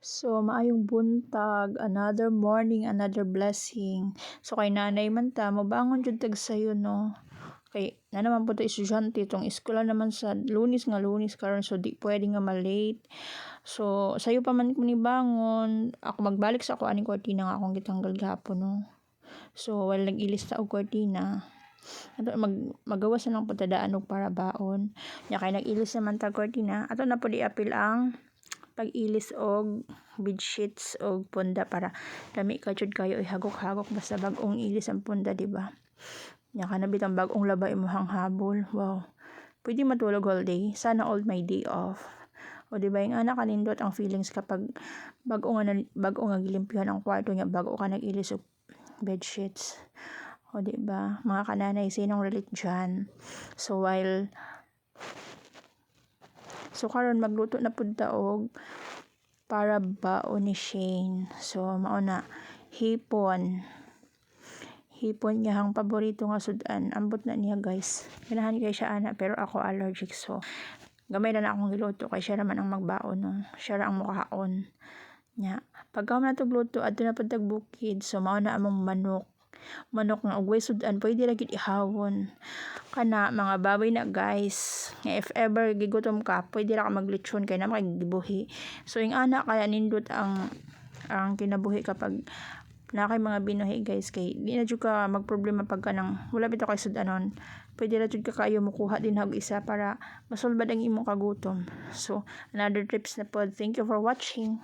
So, maayong buntag, another morning, another blessing. So, kay nanay man ta, mabangon jud tag sayo, no? Kay, na naman po ito estudyante, itong eskwela naman sa lunis karon so di pwede nga malate. So, sayo pa man ko ni bangon, ako magbalik sa ako aning kortina nga akong gitanggal gapon, no? So, while nag-ilista og kortina, ato magawas na lang po tadaan og para baon. Nya kay nag-ilis naman ta kortina, ato na po di apil ang pag-ilis og bedsheets og punda para dami ka jud kayo ihagok-hagok basta bag-ong ilis ang punda, di ba? Nya kana bitang bag-ong laba imong habol. Wow. Pwede matulog all day. Sana all my day off. O di ba yung anak kanindot ang feelings kapag bag-o nga gilimpyuhan ang kwarto niya bago ka nag-ilis og bedsheets. O di ba? Mga kananay, sinong relate dyan? So karon magluto na pud ta og para baon ni Shane. So mao na hipon. Hipon niya ang paborito nga sudan. Ambot na niya, guys. Ganahan kay siya ana pero ako allergic, so gamay na akong giluto kay siya naman ang magbaon, no. Siya ra ang mukahaon. Nya pagka na tog luto adto na pud tag bukid. So mao na among manok nga ugway sudan pwede ra gid ihawon kana mga baboy na, guys. If ever gigutom ka pwede ra ka maglechon kay na gibuhi. So yung anak kaya nindot ang kinabuhi kapag na kay mga binuhi, guys, kay di na jud ka magproblema pagka nang wala bitaw kay sudanon. Pwede ra jud ka kayo mukuha din og isa para masulbad ang imong kagutom. So another tips na pod. Thank you for watching.